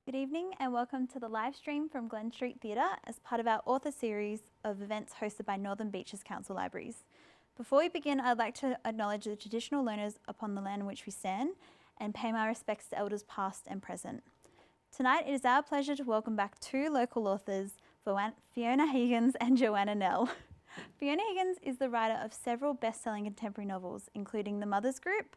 Good evening and welcome to the live stream from Glen Street Theatre as part of our author series of events hosted by Northern Beaches Council Libraries. Before we begin, I'd like to acknowledge the traditional owners upon the land on which we stand and pay my respects to elders past and present. Tonight it is our pleasure to welcome back two local authors, Fiona Higgins and Joanna Nell. Fiona Higgins is the writer of several best-selling contemporary novels, including The Mother's Group,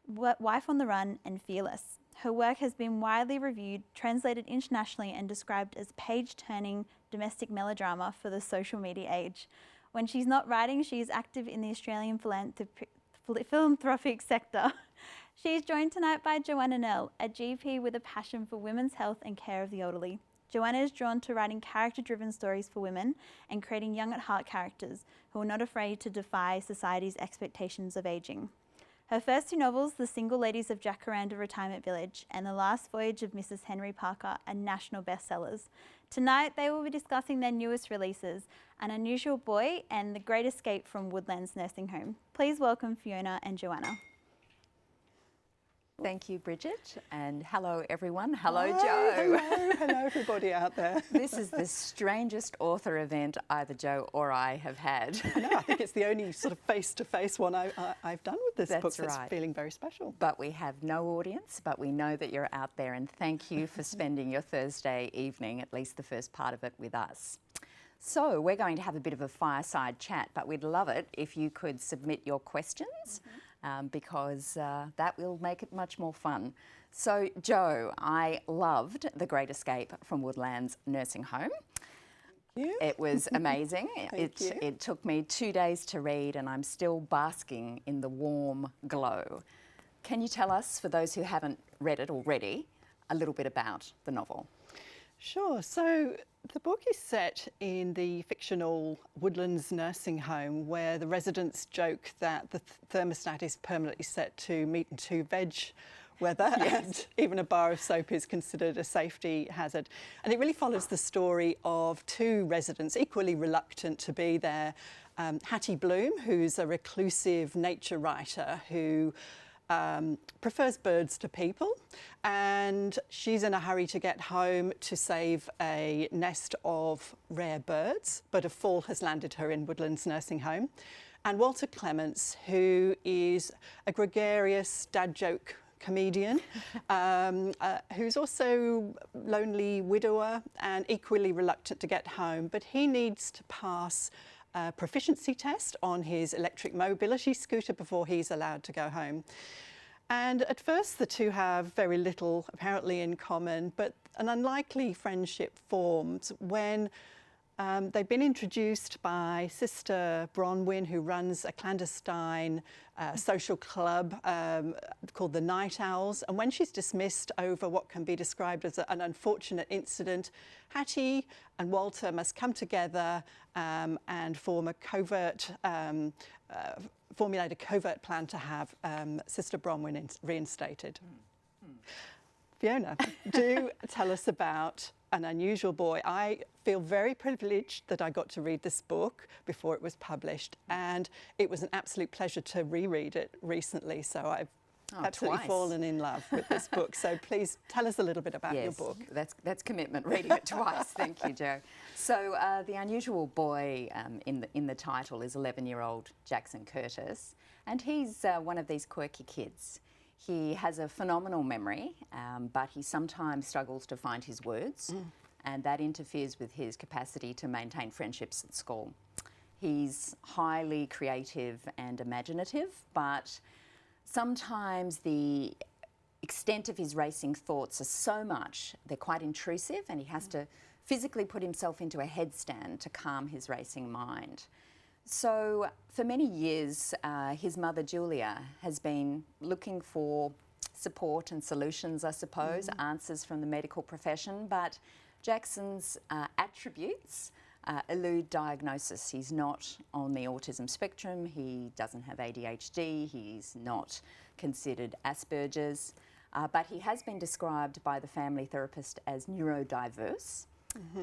Wife on the Run and Fearless. Her work has been widely reviewed, translated internationally and described as page-turning domestic melodrama for the social media age. When she's not writing, she is active in the Australian philanthropic sector. She is joined tonight by Joanna Nell, a GP with a passion for women's health and care of the elderly. Joanna is drawn to writing character-driven stories for women and creating young-at-heart characters who are not afraid to defy society's expectations of ageing. Her first two novels, The Single Ladies of Jacaranda Retirement Village and The Last Voyage of Mrs. Henry Parker, are national bestsellers. Tonight, they will be discussing their newest releases, An Unusual Boy and The Great Escape from Woodlands Nursing Home. Please welcome Fiona and Joanna. Thank you, Bridget, and hello everyone. Hello, Hi, Joe. hello everybody out there. This is the strangest author event either Joe or I have had. I know, I think it's the only sort of face-to-face one I've done with this book. That's right. It's feeling very special. But we have no audience, but we know that you're out there, and thank you for spending your Thursday evening, at least the first part of it, with us. So we're going to have a bit of a fireside chat, but we'd love it if you could submit your questions. Because that will make it much more fun. So, Joe, I loved The Great Escape from Woodlands Nursing Home. It was amazing. It took me 2 days to read and I'm still basking in the warm glow. Can you tell us, for those who haven't read it already, a little bit about the novel? Sure. So the book is set in the fictional Woodlands nursing home where the residents joke that the thermostat is permanently set to meat and two veg weather, and even a bar of soap is considered a safety hazard. And it really follows the story of two residents equally reluctant to be there. Hattie Bloom, who's a reclusive nature writer who prefers birds to people, and she's in a hurry to get home to save a nest of rare birds, but a fall has landed her in Woodlands nursing home. And Walter Clements, who is a gregarious dad joke comedian, who's also lonely widower and equally reluctant to get home, but he needs to pass a proficiency test on his electric mobility scooter before he's allowed to go home. And at first the two have very little apparently in common, but an unlikely friendship forms when they've been introduced by Sister Bronwyn, who runs a clandestine social club called the Night Owls. And when she's dismissed over what can be described as an unfortunate incident, Hattie and Walter must come together and form a covert formulate a covert plan to have Sister Bronwyn reinstated. Fiona, do tell us about An Unusual Boy. I feel very privileged that I got to read this book before it was published, and it was an absolute pleasure to reread it recently, so I've absolutely fallen in love with this book. So please tell us a little bit about your book. That's commitment, reading it twice. Thank you, Joe. So The Unusual Boy in the title is 11-year-old Jackson Curtis, and he's one of these quirky kids. He has a phenomenal memory, but he sometimes struggles to find his words, and that interferes with his capacity to maintain friendships at school. He's highly creative and imaginative, but sometimes the extent of his racing thoughts are so much, they're quite intrusive, and he has to physically put himself into a headstand to calm his racing mind. So for many years, his mother Julia has been looking for support and solutions, I suppose, answers from the medical profession, but Jackson's attributes elude diagnosis. He's not on the autism spectrum, he doesn't have ADHD, he's not considered Asperger's, but he has been described by the family therapist as neurodiverse.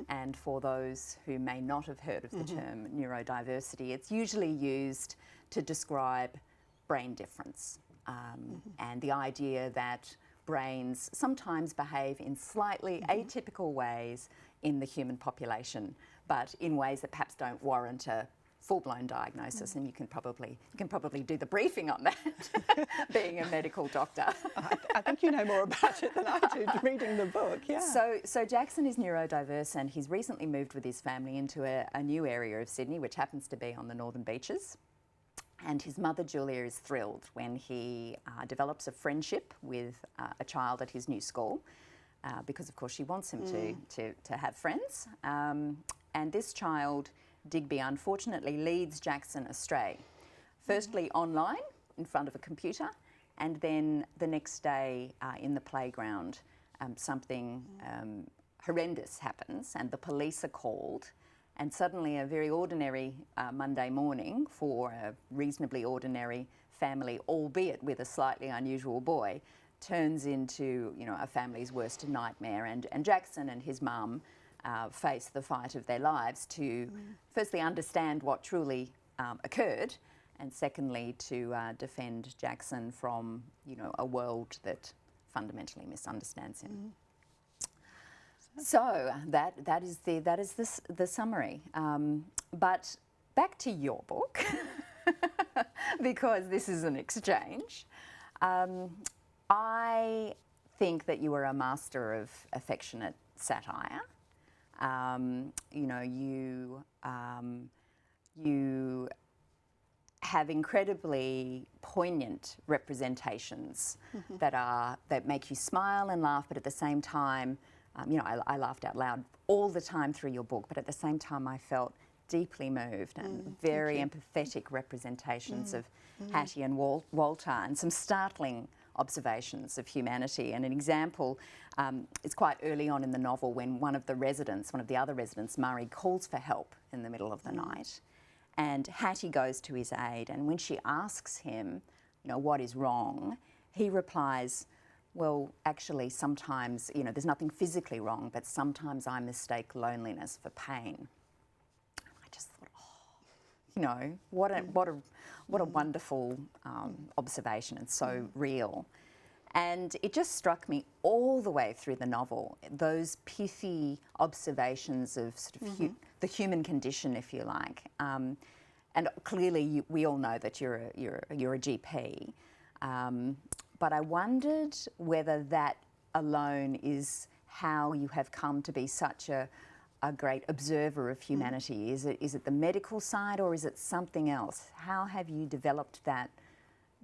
And for those who may not have heard of the term neurodiversity, it's usually used to describe brain difference and the idea that brains sometimes behave in slightly atypical ways in the human population, but in ways that perhaps don't warrant a full-blown diagnosis, and you can probably do the briefing on that, being a medical doctor. I think you know more about it than I do reading the book, yeah. So Jackson is neurodiverse, and he's recently moved with his family into a new area of Sydney, which happens to be on the northern beaches. And his mother, Julia, is thrilled when he develops a friendship with a child at his new school, because of course she wants him to have friends. And this child, Digby, unfortunately leads Jackson astray. Firstly online in front of a computer, and then the next day in the playground something horrendous happens and the police are called, and suddenly a very ordinary Monday morning for a reasonably ordinary family, albeit with a slightly unusual boy, turns into, you know, a family's worst nightmare. And Jackson and his mum face the fight of their lives to firstly understand what truly occurred, and secondly to defend Jackson from, you know, a world that fundamentally misunderstands him. So that is the summary. But back to your book, because this is an exchange. I think that you are a master of affectionate satire. You know, you have incredibly poignant representations that make you smile and laugh, but at the same time, you know, I laughed out loud all the time through your book, but at the same time I felt deeply moved, and very empathetic representations of Hattie and Walter, and some startling observations of humanity. And an example is quite early on in the novel when one of the other residents, Murray, calls for help in the middle of the night, and Hattie goes to his aid, and when she asks him, you know, what is wrong, he replies, well, actually sometimes, you know, there's nothing physically wrong, but sometimes I mistake loneliness for pain. I just thought, oh, you know, what a wonderful observation, and so real. And it just struck me all the way through the novel, those pithy observations of sort of the human condition, if you like. And clearly, we all know that you're a GP. But I wondered whether that alone is how you have come to be such a great observer of humanity. Is it the medical side, or is it something else? How have you developed that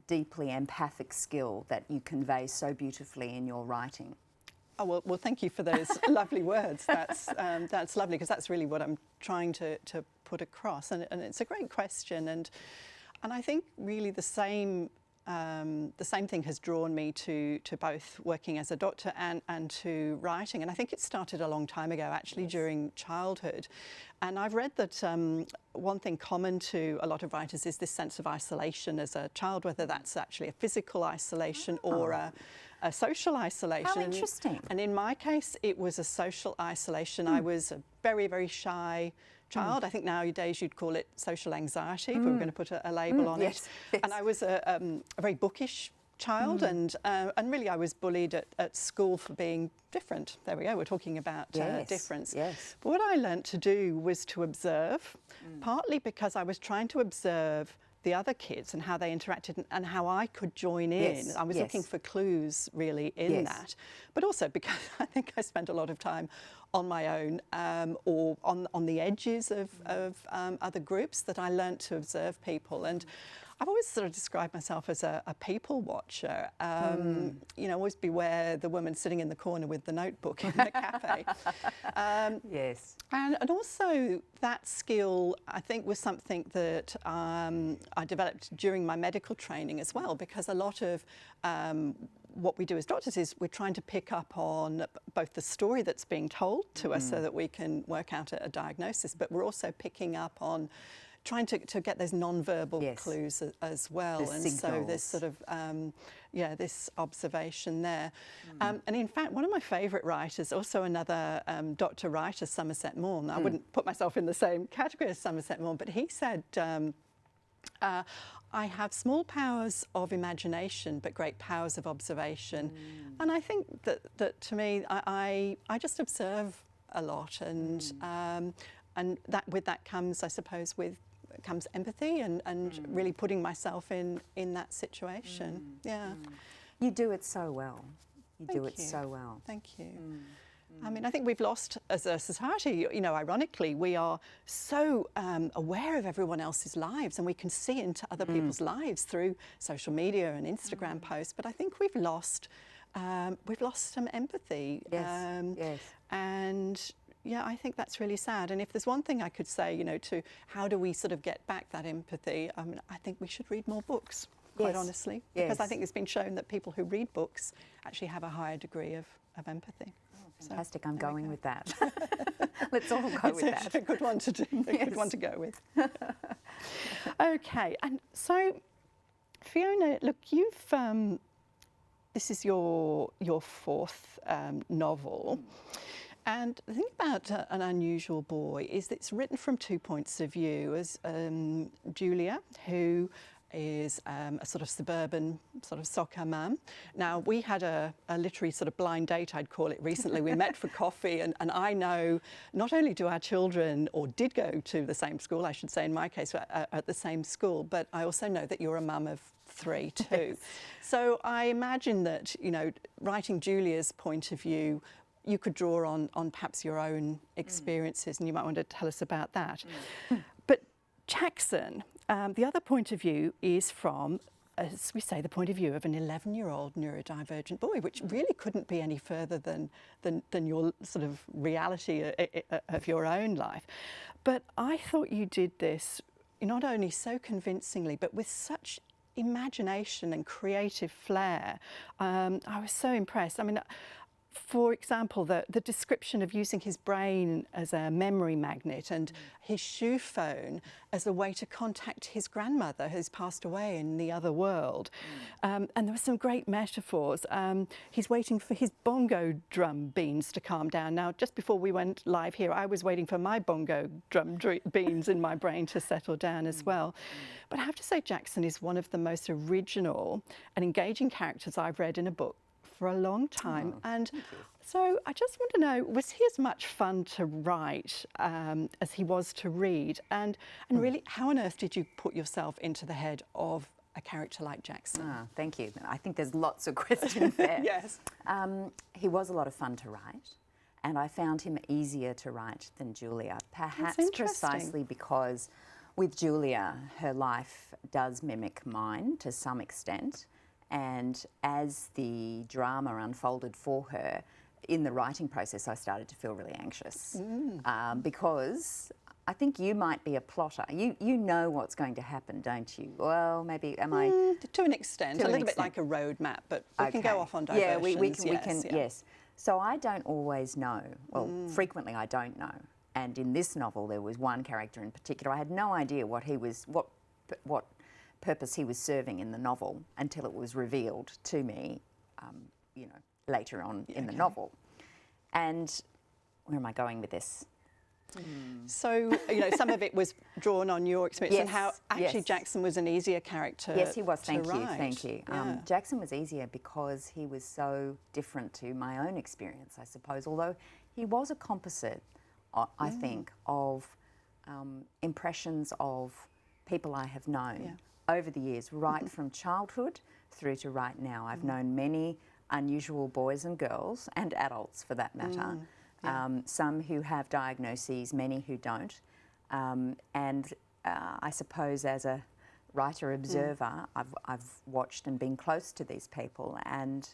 deeply empathic skill that you convey so beautifully in your writing? Oh, well, thank you for those lovely words. That's lovely, because that's really what I'm trying to put across. And it's a great question. And I think really the same thing has drawn me to both working as a doctor and to writing. And I think it started a long time ago, actually, during childhood. And I've read that one thing common to a lot of writers is this sense of isolation as a child, whether that's actually a physical isolation or a social isolation. How interesting. And in my case, it was a social isolation. I was a very, very shy child. I think nowadays you'd call it social anxiety, if we were going to put a label on it. Yes. And I was a very bookish child, and really I was bullied at school for being different. There we go, we're talking about difference. Yes. But what I learnt to do was to observe, partly because I was trying to observe the other kids and how they interacted and how I could join in. I was looking for clues really in that, but also because I think I spent a lot of time on my own or on the edges of other groups, that I learnt to observe people. And I've always sort of described myself as a people watcher. You know, always beware the woman sitting in the corner with the notebook in the cafe. Yes. And also that skill, I think, was something that I developed during my medical training as well, because a lot of what we do as doctors is we're trying to pick up on both the story that's being told to us so that we can work out a diagnosis, but we're also picking up on trying to get those non-verbal clues as well. The signals. So this sort of, this observation there. And in fact, one of my favourite writers, also another doctor writer, Somerset Maugham, I wouldn't put myself in the same category as Somerset Maugham, but he said, I have small powers of imagination, but great powers of observation. And I think that to me, I just observe a lot, and that with that comes, I suppose, comes empathy and really putting myself in that situation. Yeah. You do it so well. You do it Thank you. so well. Thank you. I mean, I think we've lost, as a society, you know, ironically, we are so aware of everyone else's lives, and we can see into other people's lives through social media and Instagram posts. But I think we've lost some empathy. Yes. Yes. And yeah, I think that's really sad. And if there's one thing I could say, you know, to how do we sort of get back that empathy, I think we should read more books, quite honestly. Because I think it's been shown that people who read books actually have a higher degree of empathy. Fantastic, so, I'm going with that. Let's all go with that. It's a good one to do, a good one to go with. Okay, and so Fiona, look, you've this is your fourth novel, and the thing about An Unusual Boy is that it's written from two points of view. As Julia, who is a sort of suburban sort of soccer mum. Now, we had a literary sort of blind date, I'd call it, recently. We met for coffee, and I know not only do our children, or did go to the same school, I should say in my case, at the same school, but I also know that you're a mum of three too. Yes. So I imagine that, you know, writing Julia's point of view, you could draw on perhaps your own experiences, and you might want to tell us about that. But Jackson, the other point of view is from, as we say, the point of view of an 11-year-old neurodivergent boy, which really couldn't be any further than your sort of reality of your own life. But I thought you did this not only so convincingly, but with such imagination and creative flair. I was so impressed. I mean, for example, the description of using his brain as a memory magnet and his shoe phone as a way to contact his grandmother who's passed away in the other world. And there were some great metaphors. He's waiting for his bongo drum beans to calm down. Now, just before we went live here, I was waiting for my bongo drum beans in my brain to settle down as well. But I have to say, Jackson is one of the most original and engaging characters I've read in a book for a long time. And so I just want to know, was he as much fun to write as he was to read? And really, how on earth did you put yourself into the head of a character like Jackson? Thank you. I think there's lots of questions there. Yes. He was a lot of fun to write, and I found him easier to write than Julia, perhaps precisely because with Julia, her life does mimic mine to some extent. And as the drama unfolded for her, in the writing process, I started to feel really anxious because I think you might be a plotter. You know what's going to happen, don't you? Well, maybe am I? To an extent, a little bit like a road map, but we can go off on diversions. Yeah, we can. Yes. So I don't always know. Well, frequently I don't know. And in this novel, there was one character in particular. I had no idea what purpose he was serving in the novel until it was revealed to me, you know, later on in the novel. And where am I going with this? So, you know, some of it was drawn on your experience and how actually Jackson was an easier character. Yes, he was. Thank you. Yeah. Jackson was easier because he was so different to my own experience, I suppose, although he was a composite, I think, of impressions of people I have known over the years, right from childhood through to right now. I've known many unusual boys and girls, and adults for that matter, some who have diagnoses, many who don't. And I suppose as a writer-observer, I've watched and been close to these people, and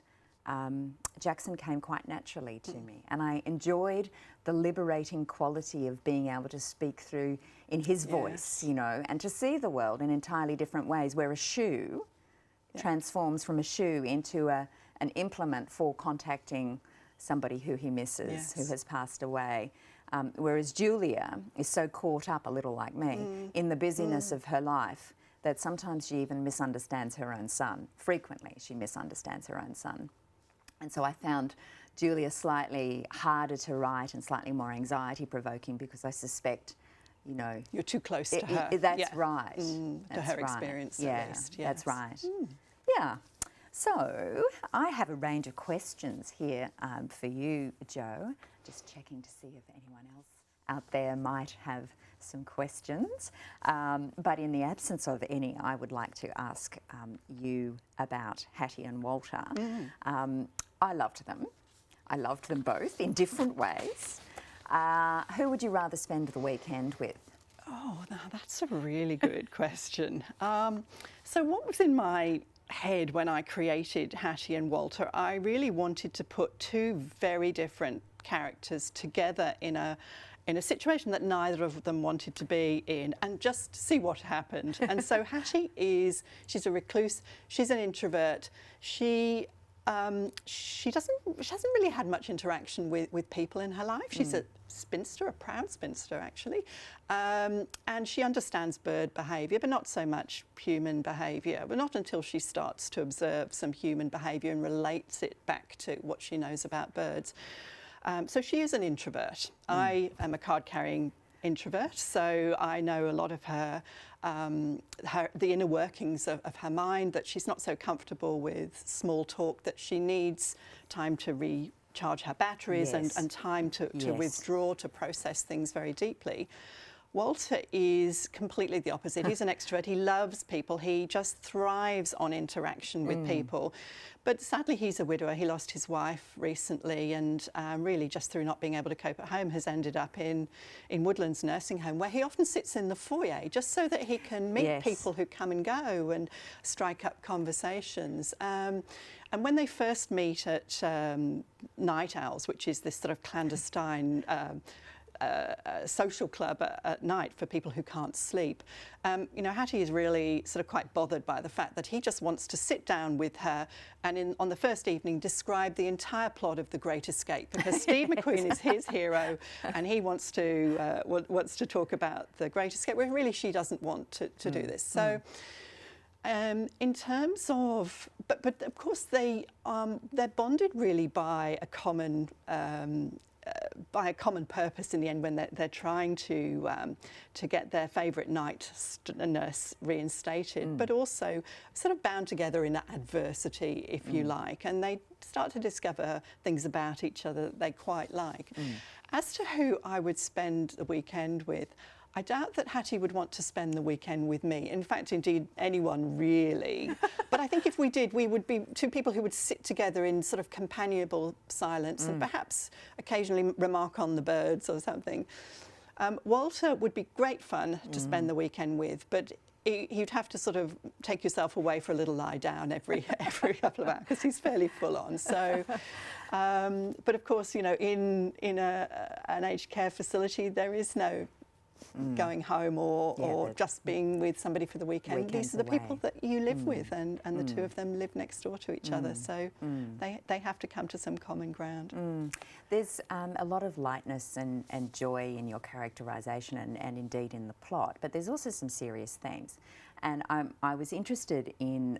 Jackson came quite naturally to me. And I enjoyed the liberating quality of being able to speak through in his voice, you know, and to see the world in entirely different ways, where a shoe transforms from a shoe into an implement for contacting somebody who he misses, who has passed away. Whereas Julia is so caught up, a little like me, in the busyness of her life that sometimes she even misunderstands her own son. Frequently, she misunderstands her own son. And so I found Julia slightly harder to write and slightly more anxiety-provoking because I suspect you know, you're too close to her. That's right. To That's her right. experience, at least. Yes. That's right. Yeah. So I have a range of questions here for you, Jo. Just checking to see if anyone else out there might have some questions. But in the absence of any, I would like to ask you about Hattie and Walter. I loved them. I loved them both in different ways. Who would you rather spend the weekend with? Oh, now that's a really good question. So what was in my head when I created Hattie and Walter, I really wanted to put two very different characters together in a situation that neither of them wanted to be in, and just see what happened. And so Hattie she's a recluse, she's an introvert, she hasn't really had much interaction with people in her life. She's a spinster, a proud spinster actually, and she understands bird behaviour, but not so much human behaviour. But not until she starts to observe some human behaviour and relates it back to what she knows about birds. So she is an introvert. I am a card-carrying introvert, so I know a lot of her, the inner workings of her mind, that she's not so comfortable with small talk, that she needs time to recharge her batteries and time to withdraw, to process things very deeply. Walter is completely the opposite. He's an extrovert. He loves people. He just thrives on interaction with people. But sadly, he's a widower. He lost his wife recently, and really just through not being able to cope at home has ended up in Woodlands nursing home, where he often sits in the foyer just so that he can meet people who come and go and strike up conversations. And when they first meet at Night Owls, which is this sort of clandestine social club at night for people who can't sleep, you know, Hattie is really sort of quite bothered by the fact that he just wants to sit down with her and on the first evening describe the entire plot of The Great Escape, because Steve McQueen is his hero and he wants to talk about The Great Escape, where really she doesn't want to do this. So in terms of, but of course they're bonded really by a common purpose in the end, when they're trying to get their favourite night nurse reinstated, but also sort of bound together in adversity, if you like, and they start to discover things about each other that they quite like. As to who I would spend the weekend with, I doubt that Hattie would want to spend the weekend with me. In fact, indeed, anyone really. But I think if we did, we would be two people who would sit together in sort of companionable silence and perhaps occasionally remark on the birds or something. Walter would be great fun to spend the weekend with, but you'd have to sort of take yourself away for a little lie down every couple of hours, because he's fairly full on. So, but of course, you know, in an aged care facility, there is no going home or just being with somebody for the weekend. These are the people that you live with, and the two of them live next door to each other, so they have to come to some common ground. There's a lot of lightness and joy in your characterisation and indeed in the plot, but there's also some serious themes. And I was interested in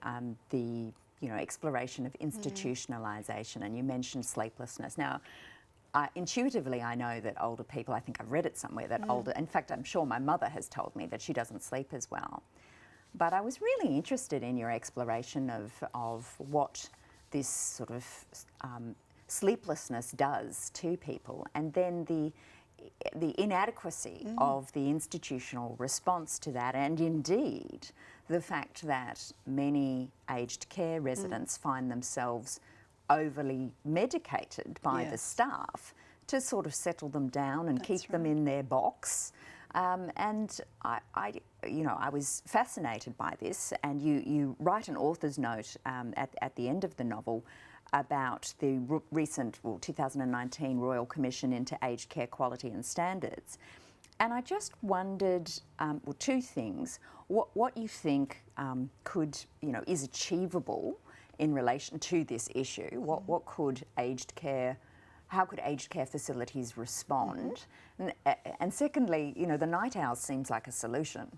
the exploration of institutionalisation, and you mentioned sleeplessness. Now, intuitively, I know that older people, I think I've read it somewhere, that in fact, I'm sure my mother has told me that she doesn't sleep as well. But I was really interested in your exploration of what this sort of sleeplessness does to people, and then the inadequacy of the institutional response to that, and indeed the fact that many aged care residents find themselves overly medicated by the staff to sort of settle them down and keep them in their box. And I was fascinated by this, and you write an author's note at the end of the novel about the recent 2019 Royal Commission into Aged Care Quality and Standards. And I just wondered, two things, what you think is achievable in relation to this issue. What could how could aged care facilities respond? And secondly, the Night Owls seems like a solution.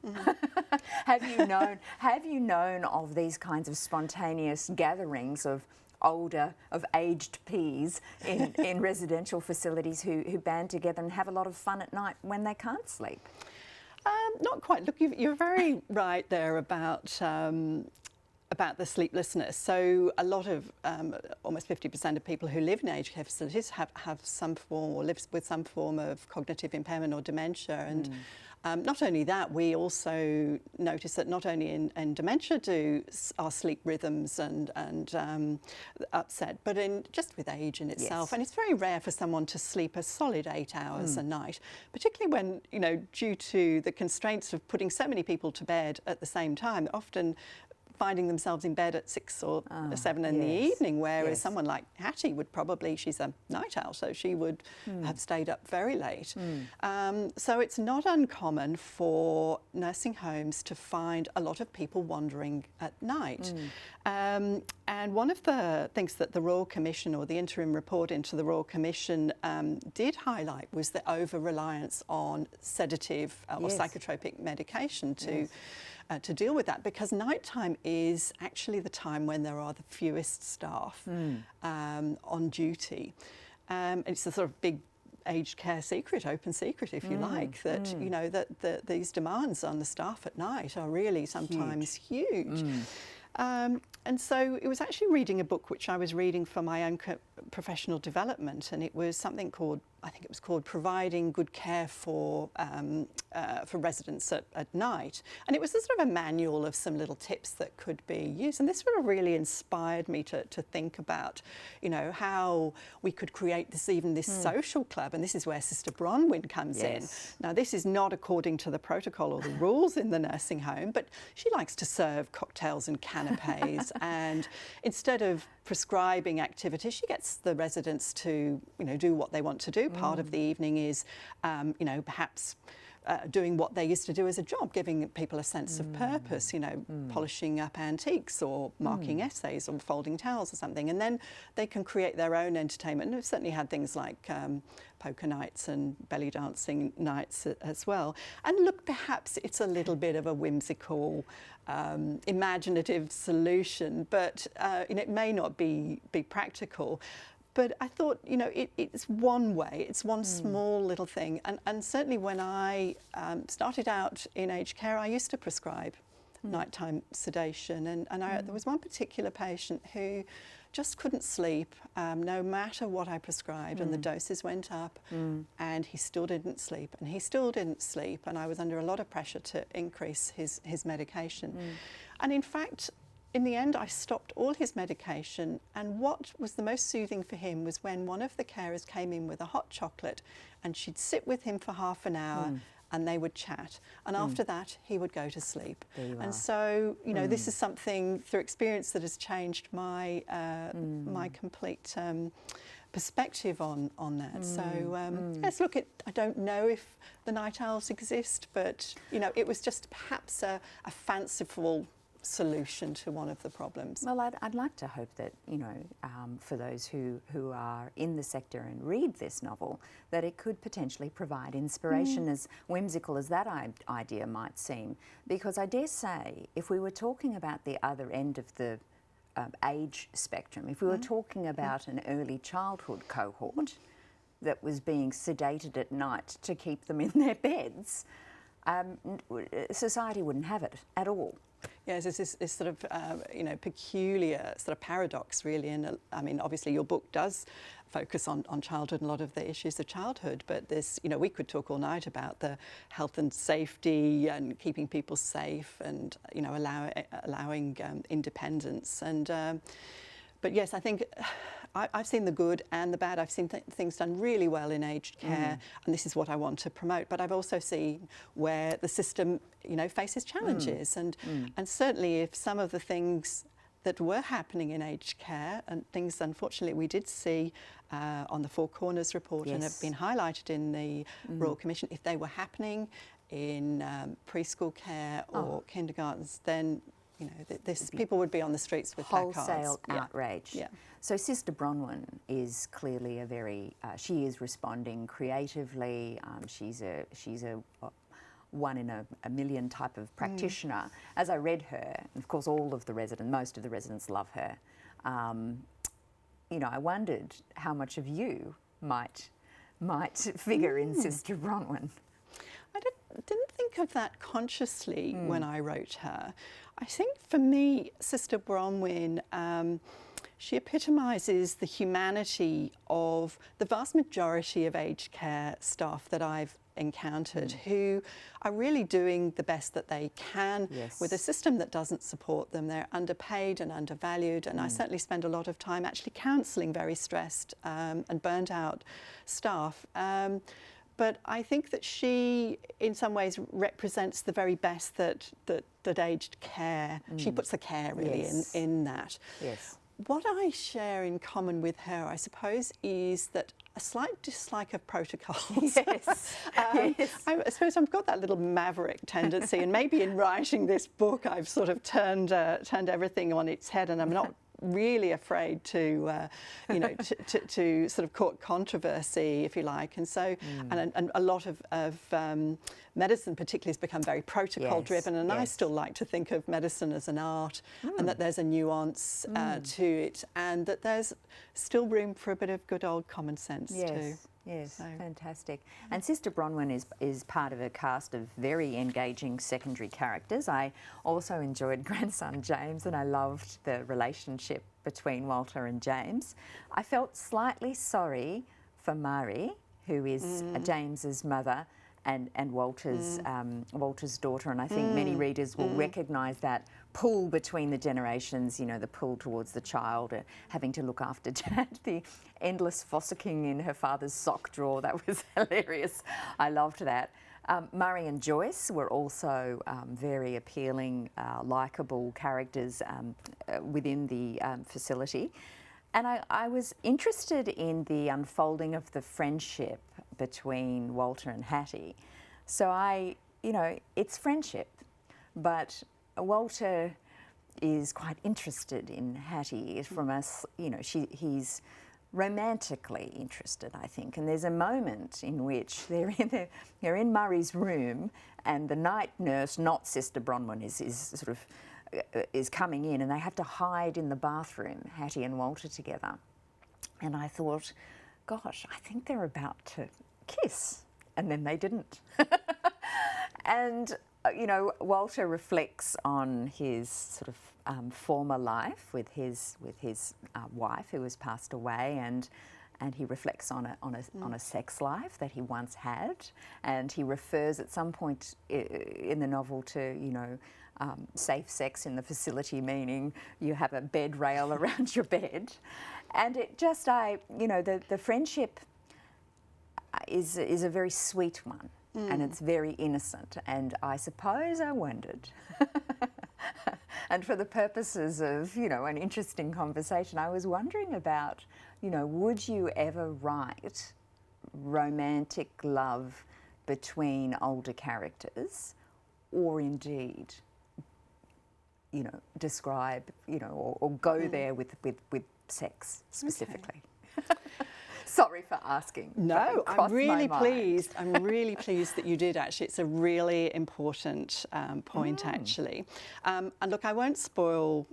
Have you known of these kinds of spontaneous gatherings of aged Ps in residential facilities who band together and have a lot of fun at night when they can't sleep? Not quite. Look, you're very right there about the sleeplessness. So a lot of, almost 50% of people who live in aged care facilities have some form or live with some form of cognitive impairment or dementia. And not only that, we also notice that not only in dementia do our sleep rhythms and upset, but in just with age in itself. Yes. And it's very rare for someone to sleep a solid 8 hours a night, particularly when, you know, due to the constraints of putting so many people to bed at the same time, often finding themselves in bed at 6 or 7 in the evening, whereas someone like Hattie would probably, she's a night owl, so she would have stayed up very late. So it's not uncommon for nursing homes to find a lot of people wandering at night. And one of the things that the Royal Commission, or the interim report into the Royal Commission, did highlight was the over-reliance on sedative or psychotropic medication to deal with that, because nighttime is actually the time when there are the fewest staff on duty. It's a sort of big aged care secret, open secret, if you like, that you know that these demands on the staff at night are really sometimes huge. And so it was actually reading a book which I was reading for my own professional development, and it was something called, I think it was called Providing Good Care for Residents at Night. And it was a sort of a manual of some little tips that could be used. And this sort of really inspired me to think about, you know, how we could create this social club. And this is where Sister Bronwyn comes in. Now, this is not according to the protocol or the rules in the nursing home, but she likes to serve cocktails and canapes. And instead of prescribing activities, she gets the residents to, you know, do what they want to do. Part of the evening is, you know, perhaps doing what they used to do as a job, giving people a sense of purpose, you know, polishing up antiques or marking essays or folding towels or something. And then they can create their own entertainment. And we've certainly had things like poker nights and belly dancing nights as well. And look, perhaps it's a little bit of a whimsical, imaginative solution, but you know, it may not be practical. But I thought, you know, it's one way, it's one small little thing. And certainly when I started out in aged care, I used to prescribe nighttime sedation. And there was one particular patient who just couldn't sleep, no matter what I prescribed, and the doses went up, and he still didn't sleep, and he still didn't sleep, and I was under a lot of pressure to increase his medication. And in fact, in the end, I stopped all his medication, and what was the most soothing for him was when one of the carers came in with a hot chocolate, and she'd sit with him for half an hour, and they would chat. And after that, he would go to sleep. And so, you know, this is something through experience that has changed my my complete perspective on that. So, yes, look, I don't know if the night owls exist, but, you know, it was just perhaps a fanciful solution to one of the problems. Well, I'd like to hope that, you know, for those who are in the sector and read this novel, that it could potentially provide inspiration, as whimsical as that idea might seem. Because I dare say, if we were talking about the other end of the age spectrum, if we were talking about an early childhood cohort that was being sedated at night to keep them in their beds, society wouldn't have it at all. Yes, it's this sort of, you know, peculiar sort of paradox, really. And I mean, obviously your book does focus on childhood and a lot of the issues of childhood, but this, you know, we could talk all night about the health and safety and keeping people safe and, you know, allowing independence. And but yes, I think I've seen the good and the bad. I've seen things done really well in aged care, and this is what I want to promote. But I've also seen where the system, you know, faces challenges, and certainly if some of the things that were happening in aged care and things, unfortunately, we did see on the Four Corners report and have been highlighted in the Royal Commission, if they were happening in preschool care or kindergartens, then, you know, people would be on the streets with wholesale placards. outrage. Yeah. So Sister Bronwyn is clearly a very, she is responding creatively. She's a one in a million type of practitioner. As I read her, and of course most of the residents love her. You know, I wondered how much of you might figure in Sister Bronwyn. didn't think of that consciously when I wrote her. I think for me, Sister Bronwyn, she epitomises the humanity of the vast majority of aged care staff that I've encountered, who are really doing the best that they can with a system that doesn't support them. They're underpaid and undervalued, and I certainly spend a lot of time actually counselling very stressed and burnt out staff. But I think that she, in some ways, represents the very best that aged care. She puts the care really in that. Yes. What I share in common with her, I suppose, is that a slight dislike of protocols. Yes. I suppose I've got that little maverick tendency, and maybe in writing this book, I've sort of turned everything on its head, and I'm not really afraid to, to sort of court controversy, if you like. And so, and a lot of medicine particularly has become very protocol driven, and I still like to think of medicine as an art, and that there's a nuance to it, and that there's still room for a bit of good old common sense too. Yes, So. fantastic. And Sister Bronwyn is part of a cast of very engaging secondary characters. I also enjoyed grandson James, and I loved the relationship between Walter and James. I felt slightly sorry for Mari, who is James's mother and Walter's Walter's daughter, and I think many readers will recognise that pull between the generations, you know, the pull towards the child, having to look after Dad, the endless fossicking in her father's sock drawer. That was hilarious. I loved that. Murray and Joyce were also very appealing, likeable characters within the facility. And I was interested in the unfolding of the friendship between Walter and Hattie. So it's friendship, but Walter is quite interested in Hattie from us, he's romantically interested, I think. And there's a moment in which they're in Murray's room, and the night nurse, not Sister Bronwyn, is coming in, and they have to hide in the bathroom, Hattie and Walter together. And I thought, gosh, I think they're about to kiss. And then they didn't. And, Walter reflects on his sort of former life with his wife, who has passed away, and he reflects on a sex life that he once had, and he refers at some point in the novel to safe sex in the facility, meaning you have a bed rail around your bed, and it just the friendship is a very sweet one, and it's very innocent, and I suppose I wondered. And for the purposes of, an interesting conversation, I was wondering about, would you ever write romantic love between older characters, or indeed, describe, or go there with sex specifically? Okay. Sorry for asking. No, I'm really pleased. I'm really pleased that you did, actually. It's a really important point, actually. And look, I won't spoil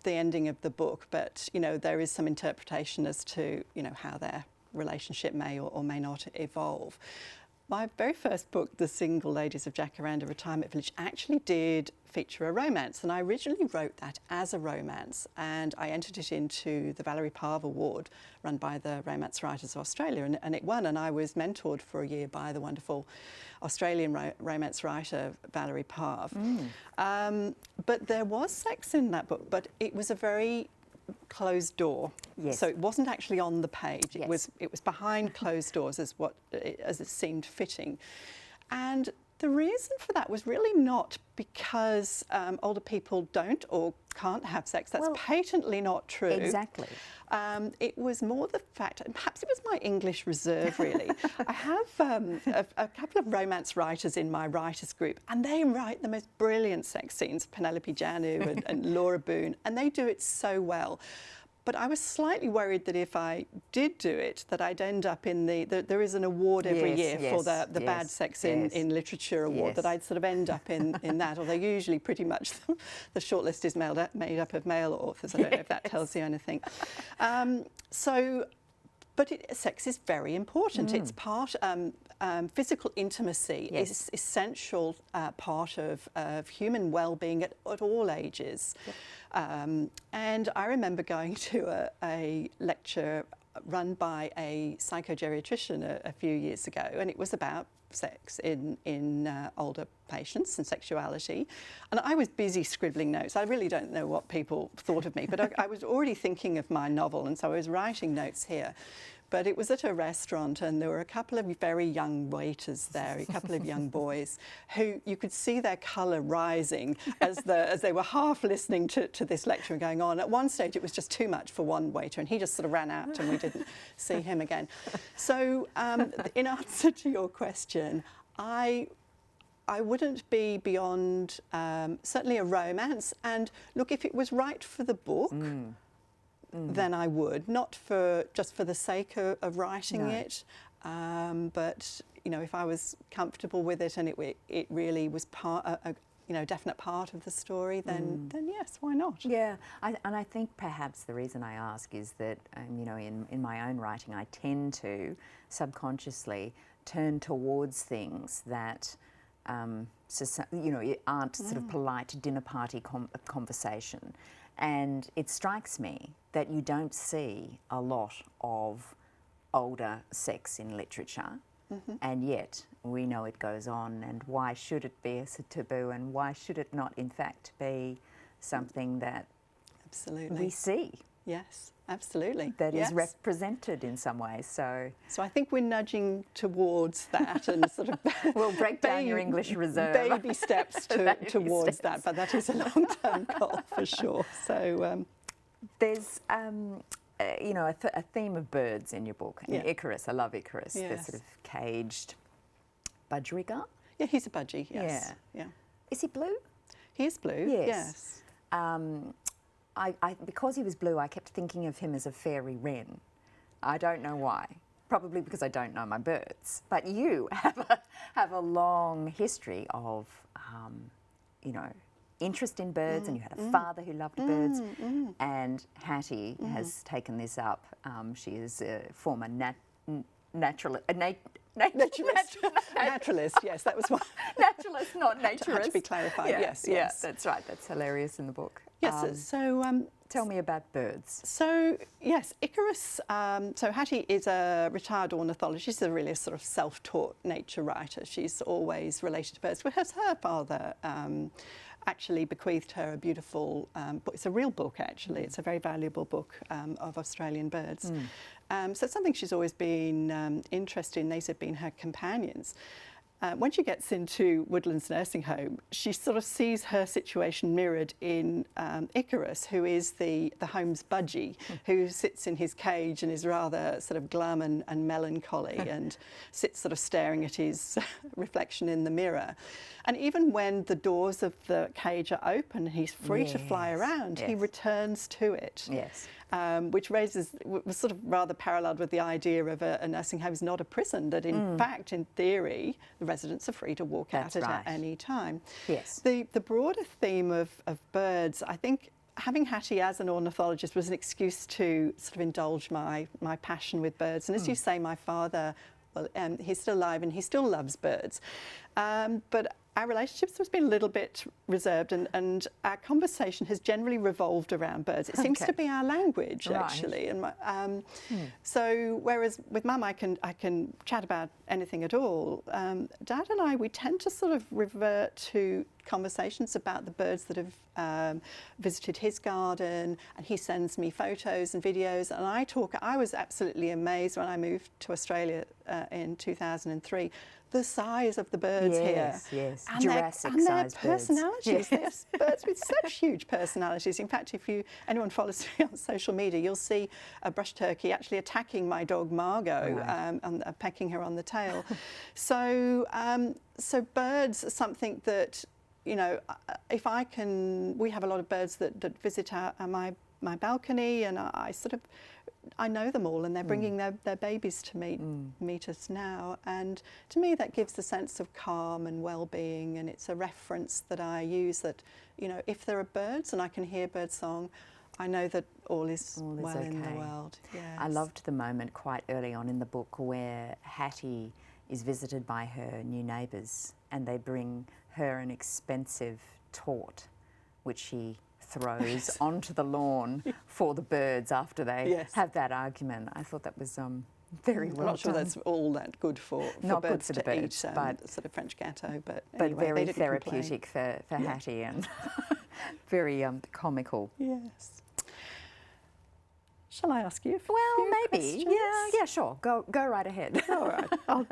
the ending of the book, but, there is some interpretation as to, how their relationship may or may not evolve. My very first book, The Single Ladies of Jacaranda Retirement Village, actually did feature a romance, and I originally wrote that as a romance, and I entered it into the Valerie Parv Award run by the Romance Writers of Australia, and it won, and I was mentored for a year by the wonderful Australian romance writer Valerie Parv. But there was sex in that book, but it was a very closed door. Yes. So it wasn't actually on the page. Yes. It was behind closed doors as it seemed fitting. And the reason for that was really not because older people don't or can't have sex. That's patently not true. Exactly. It was more the fact, and perhaps it was my English reserve, really. I have a couple of romance writers in my writers group, and they write the most brilliant sex scenes, Penelope Janu and Laura Boone, and they do it so well. But I was slightly worried that if I did do it, that I'd end up in there is an award every year for the Bad Sex in Literature award, that I'd sort of end up in that, although usually pretty much the shortlist is made up of male authors. I don't know if that tells you anything. So But sex is very important. It's part, physical intimacy Yes. is essential part of human well-being at all ages. Yep. And I remember going to a lecture run by a psychogeriatrician a few years ago, and it was about sex in older patients and sexuality. And I was busy scribbling notes. I really don't know what people thought of me, but I was already thinking of my novel, and so I was writing notes here. But it was at a restaurant, and there were a couple of very young waiters there, a couple of young boys, who you could see their colour rising as they were half listening to this lecture going on. At one stage, it was just too much for one waiter, and he just sort of ran out, and we didn't see him again. So, in answer to your question, I wouldn't be beyond certainly a romance. And look, if it was right for the book, then I would, not just for the sake of writing it, but you know, if I was comfortable with it and it really was definite part of the story, then yes, why not? Yeah, and I think perhaps the reason I ask is that you know, in my own writing, I tend to subconsciously turn towards things that you know, aren't sort of polite dinner party conversation. And it strikes me that you don't see a lot of older sex in literature, and yet we know it goes on. And why should it be a taboo, and why should it not, in fact, be something that we see? Yes, absolutely. That is represented in some ways. So I think we're nudging towards that, and sort of we'll break down your English reserve. Baby steps towards that, but that is a long-term goal for sure. So there's you know, a theme of birds in your book. And Icarus, I love Icarus. Yes. The sort of caged budgerigar. Yeah, he's a budgie. Yes. Yeah. Is he blue? He is blue. Yes. Because he was blue, I kept thinking of him as a fairy wren. I don't know why. Probably because I don't know my birds. But you have a long history of, you know, interest in birds, and you had a father who loved birds. And Hattie has taken this up. She is a former naturalist. Naturalist, yes, that was one. Naturalist, not naturist. Had to be clarified. Yes, Yeah, that's right. That's hilarious in the book. Yes. So tell me about birds. So yes, Icarus. So Hattie is a retired ornithologist. She's really a sort of self-taught nature writer. She's always related to birds. Whereas her father actually bequeathed her a beautiful book. It's a real book, actually. It's a very valuable book of Australian birds. So it's something she's always been interested in. These have been her companions. When she gets into Woodlands nursing home, she sort of sees her situation mirrored in Icarus, who is the home's budgie, who sits in his cage and is rather sort of glum and melancholy and sits sort of staring at his reflection in the mirror. And even when the doors of the cage are open and he's free to fly around, he returns to it. Yes. Which was sort of rather paralleled with the idea of a nursing home is not a prison, that in fact, in theory, the residents are free to walk out at any time. Yes. The broader theme of birds, I think, having Hattie as an ornithologist was an excuse to sort of indulge my passion with birds. And as you say, my father, well, he's still alive and he still loves birds. But our relationships has been a little bit reserved, and our conversation has generally revolved around birds. It seems to be our language, actually. And so, whereas with Mum I can chat about anything at all, Dad and I, we tend to sort of revert to conversations about the birds that have visited his garden, and he sends me photos and videos, and I was absolutely amazed when I moved to Australia in 2003. The size of the birds here. Yes, and Jurassic-sized their personalities. Yes. They're birds with such huge personalities. In fact, if anyone follows me on social media, you'll see a brush turkey actually attacking my dog Margot, and pecking her on the tail. So birds are something that, you know, we have a lot of birds that visit my balcony, and I know them all, and they're bringing their babies to meet us now. And to me, that gives a sense of calm and well-being, and it's a reference that I use that, you know, if there are birds and I can hear bird song, I know that all is All is well in the okay. world. Yes. I loved the moment quite early on in the book where Hattie is visited by her new neighbours and they bring her an expensive tort which she throws onto the lawn for the birds after they have that argument. I thought that was very well I'm not sure done. that's all that good for Not good birds for the to birds, eat, but sort of French gâteau, but but anyway, very they didn't complain. therapeutic for Hattie and very comical. Yes. Shall I ask you a Well, few maybe. questions? Yeah, sure. Go right ahead. All right,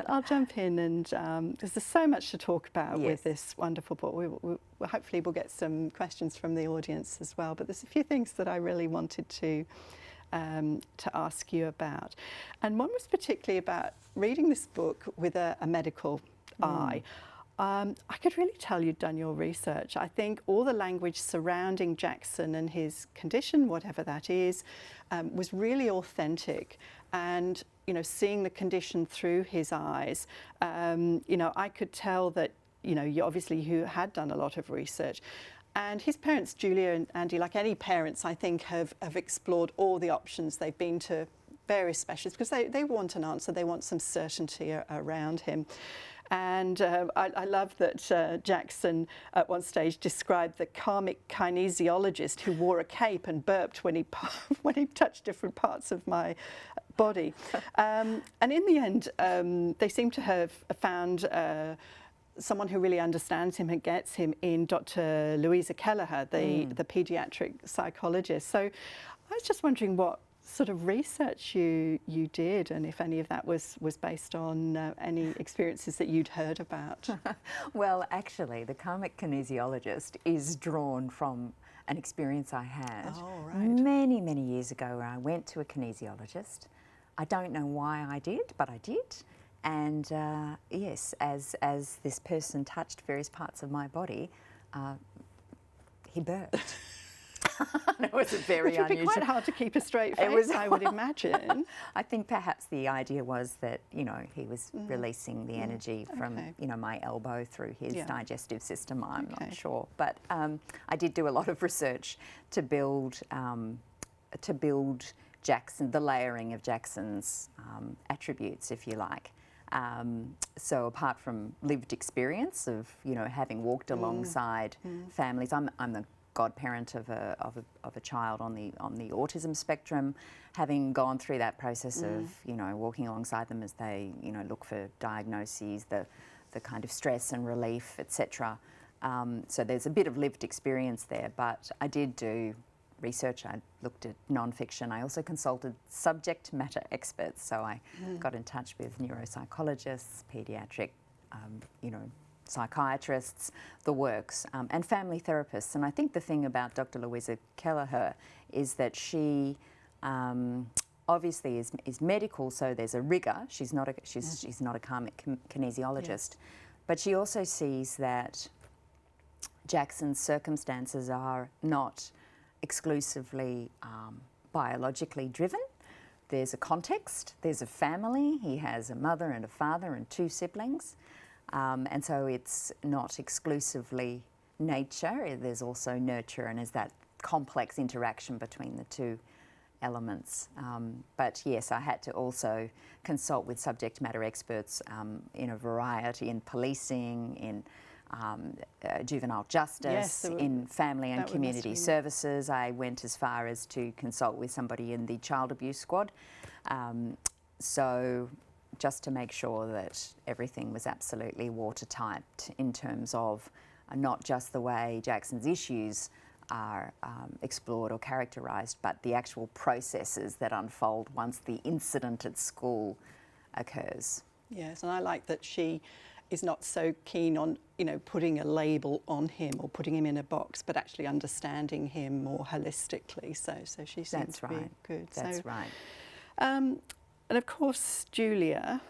I'll jump in, and because there's so much to talk about Yes. with this wonderful book. Hopefully we'll get some questions from the audience as well, but there's a few things that I really wanted to ask you about. And one was particularly about reading this book with a medical eye. I could really tell you'd done your research. I think all the language surrounding Jackson and his condition, whatever that is, was really authentic. And, you know, seeing the condition through his eyes, you know, I could tell that, you know, you had done a lot of research. And his parents, Julia and Andy, like any parents, I think, have explored all the options. They've been to various specialists because they want an answer. They want some certainty around him. And I love that Jackson at one stage described the karmic kinesiologist who wore a cape and burped when he touched different parts of my body. And in the end, they seem to have found someone who really understands him and gets him in Dr. Louisa Kelleher, the paediatric psychologist. So I was just wondering what sort of research you did, and if any of that was based on any experiences that you'd heard about. Well, actually, the karmic kinesiologist is drawn from an experience I had many, many years ago where I went to a kinesiologist. I don't know why I did, but I did. And yes, as this person touched various parts of my body, he burped. It was very unusual. It would be quite hard to keep a straight face, I would imagine. I think perhaps the idea was that, you know, he was releasing the energy from, you know, my elbow through his digestive system. I'm not sure. But I did do a lot of research to build Jackson, the layering of Jackson's attributes, if you like. So apart from lived experience of, you know, having walked alongside families, I'm the godparent of a child on the autism spectrum, having gone through that process of, you know, walking alongside them as they, you know, look for diagnoses, the kind of stress and relief, etc. So there's a bit of lived experience there, but I did do research. I looked at non-fiction. I also consulted subject matter experts, so I got in touch with neuropsychologists, paediatric, you know, psychiatrists, the works, and family therapists. And I think the thing about Dr. Louisa Kelleher is that she obviously is medical, so there's a rigour. She's not a karmic kinesiologist, but she also sees that Jackson's circumstances are not exclusively biologically driven. There's a context, there's a family. He has a mother and a father and 2 siblings. And so it's not exclusively nature, there's also nurture, and there's that complex interaction between the 2 elements. But yes, I had to also consult with subject matter experts in a variety, in policing, in juvenile justice, in family and community services. I went as far as to consult with somebody in the child abuse squad. So just to make sure that everything was absolutely watertight in terms of not just the way Jackson's issues are explored or characterised, but the actual processes that unfold once the incident at school occurs. Yes, and I like that she is not so keen on, you know, putting a label on him or putting him in a box, but actually understanding him more holistically. So she seems to be good. That's right. And of course, Julia,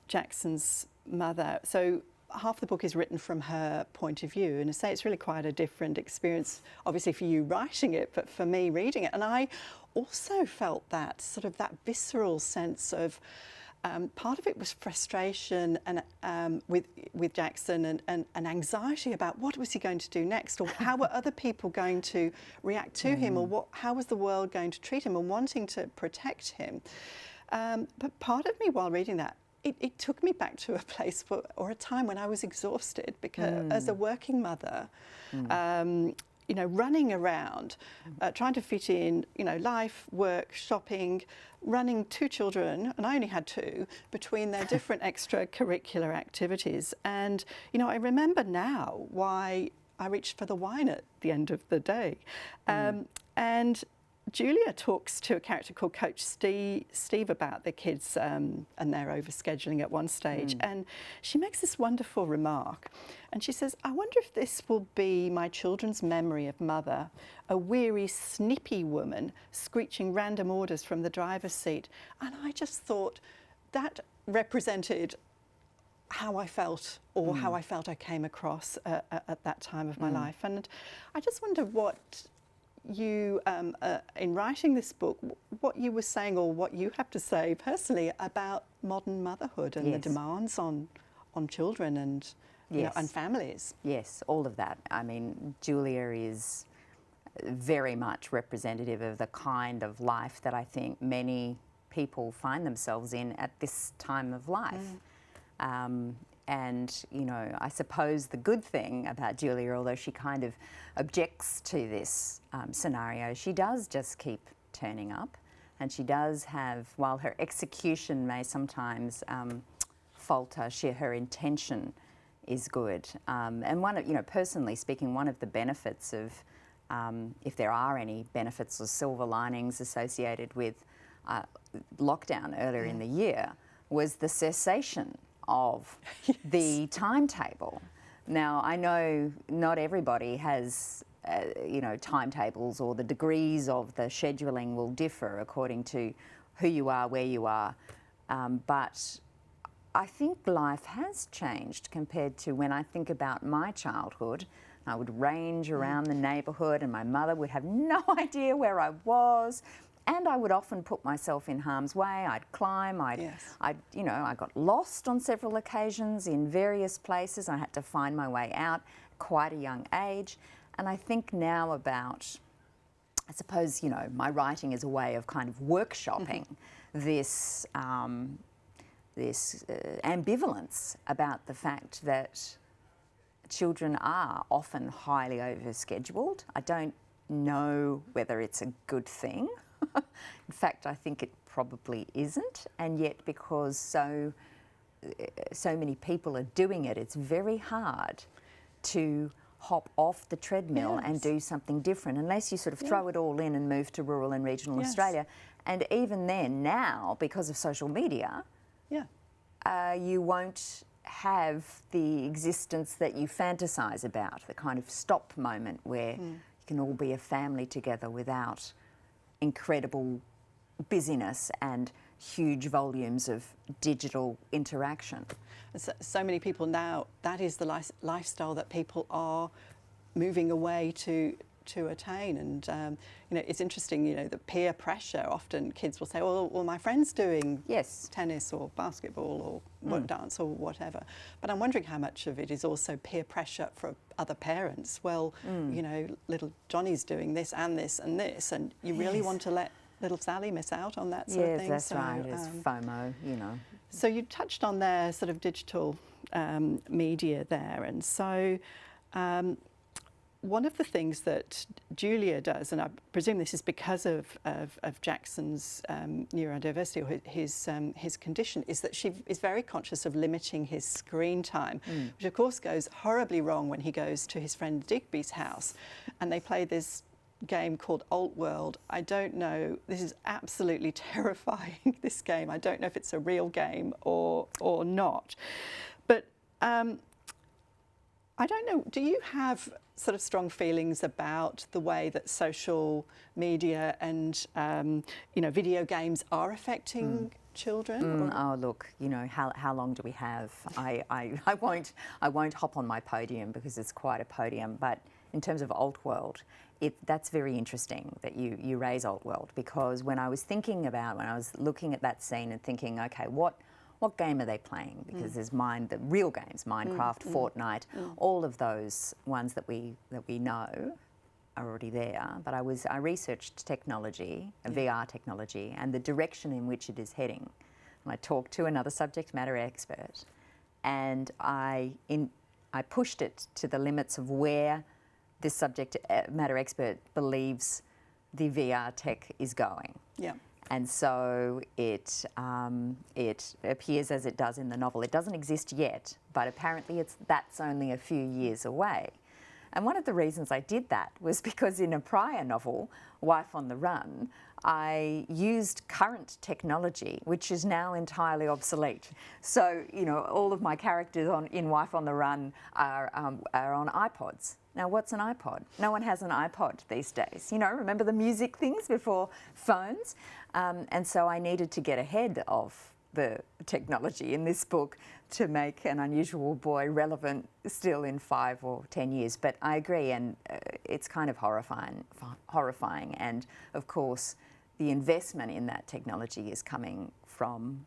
Jackson's mother, so half the book is written from her point of view, and I say it's really quite a different experience, obviously for you writing it, but for me reading it. And I also felt that sort of that visceral sense of part of it was frustration and with Jackson and anxiety about what was he going to do next, or how were other people going to react to him, or how was the world going to treat him, and wanting to protect him. But part of me, while reading that, it took me back to a place or a time when I was exhausted, because as a working mother, you know, running around, trying to fit in, you know, life, work, shopping, running 2 children, and I only had 2, between their different extracurricular activities. And, you know, I remember now why I reached for the wine at the end of the day. And Julia talks to a character called Coach Steve about the kids and their overscheduling at one stage. And she makes this wonderful remark. And she says, I wonder if this will be my children's memory of mother, a weary, snippy woman screeching random orders from the driver's seat. And I just thought that represented how I felt, or how I felt I came across at that time of my life. And I just wonder what you, in writing this book, what you were saying, or what you have to say personally about modern motherhood and the demands on children and you know, and families. Yes, all of that. I mean, Julia is very much representative of the kind of life that I think many people find themselves in at this time of life. And, you know, I suppose the good thing about Julia, although she kind of objects to this scenario, she does just keep turning up, and she does have, while her execution may sometimes falter, her intention is good. And one of, you know, personally speaking, one of the benefits of, if there are any benefits or silver linings associated with lockdown earlier in the year, was the cessation of the timetable. Now, I know not everybody has, you know, timetables, or the degrees of the scheduling will differ according to who you are, where you are. But I think life has changed compared to when I think about my childhood. I would range around the neighbourhood, and my mother would have no idea where I was. And I would often put myself in harm's way. I'd climb, you know, I got lost on several occasions in various places. I had to find my way out at quite a young age. And I think now about, I suppose, you know, my writing is a way of kind of workshopping this, this ambivalence about the fact that children are often highly overscheduled. I don't know whether it's a good thing. In fact, I think it probably isn't, and yet because so many people are doing it, it's very hard to hop off the treadmill and do something different, unless you sort of throw it all in and move to rural and regional Australia. And even then, now, because of social media, you won't have the existence that you fantasize about, the kind of stop moment where you can all be a family together without incredible busyness and huge volumes of digital interaction. So many people now, that is the lifestyle that people are moving away to attain. And you know, it's interesting, you know, the peer pressure. Often kids will say, well, my friend's doing tennis or basketball or work dance or whatever. But I'm wondering how much of it is also peer pressure for other parents. Well, you know, little Johnny's doing this and this and this, and you really want to let little Sally miss out on that sort of thing. Yes, that's right. It's FOMO, you know. So you touched on their sort of digital media there, and so one of the things that Julia does, and I presume this is because of Jackson's neurodiversity or his condition, is that she is very conscious of limiting his screen time, which of course goes horribly wrong when he goes to his friend Digby's house and they play this game called Alt World. I don't know, this is absolutely terrifying, this game. I don't know if it's a real game or not. But I don't know, do you have sort of strong feelings about the way that social media and you know, video games are affecting children? Oh, look, you know, how long do we have? I won't hop on my podium because it's quite a podium, but in terms of Alt World, that's very interesting that you raise Alt World, because when I was looking at that scene and thinking, okay, what what game are they playing? Because there's the real games, Minecraft, Fortnite, all of those ones that we know are already there. But I researched technology, VR technology, and the direction in which it is heading. And I talked to another subject matter expert, and I pushed it to the limits of where this subject matter expert believes the VR tech is going. Yeah. And so it appears as it does in the novel. It doesn't exist yet, but apparently that's only a few years away. And one of the reasons I did that was because in a prior novel, Wife on the Run, I used current technology, which is now entirely obsolete. So, you know, all of my characters in Wife on the Run are on iPods. Now, what's an iPod? No one has an iPod these days. You know, remember the music things before phones? And so I needed to get ahead of the technology in this book to make An Unusual Boy relevant still in 5 or 10 years. But I agree, and it's kind of horrifying. And of course, the investment in that technology is coming from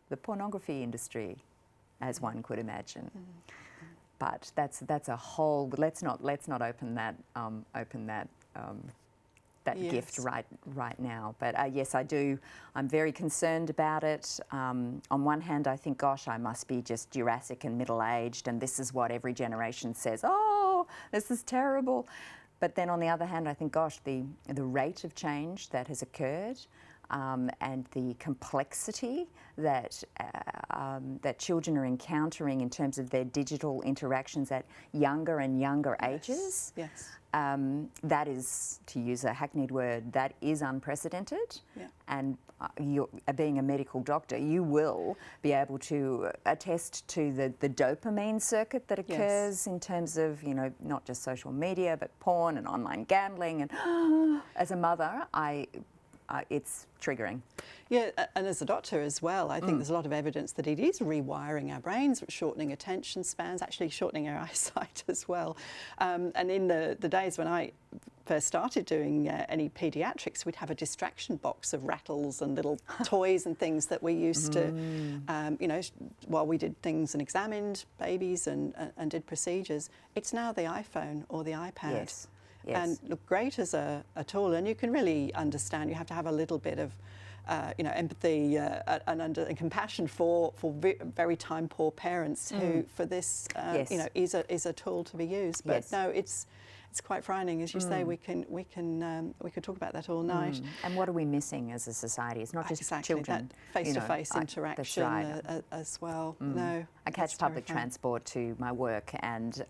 the pornography industry, as one could imagine. But that's a whole. Let's not open that Yes. gift right now. But yes, I do. I'm very concerned about it. On one hand, I think, gosh, I must be just Jurassic and middle-aged, and this is what every generation says. Oh, this is terrible. But then on the other hand, I think, gosh, the rate of change that has occurred, and the complexity that children are encountering in terms of their digital interactions at younger and younger ages. Yes. That is, to use a hackneyed word, that is unprecedented. Yeah. And being a medical doctor, you will be able to attest to the dopamine circuit that occurs in terms of, you know, not just social media, but porn and online gambling. And as a mother, it's triggering. Yeah, and as a doctor as well, I think there's a lot of evidence that it is rewiring our brains, shortening attention spans, actually shortening our eyesight as well. And in the days when I first started doing any paediatrics, we'd have a distraction box of rattles and little toys and things that we used to, you know, while we did things and examined babies and did procedures. It's now the iPhone or the iPad. Yes. Yes. And look great as a tool, and you can really understand. You have to have a little bit of, you know, empathy and compassion for very time poor parents who, for this, you know, is a tool to be used. But no, it's quite frightening, as you say. We could talk about that all night. And what are we missing as a society? It's not just exactly, children. That face-to-face interaction right. As well. No, I catch public transport to my work and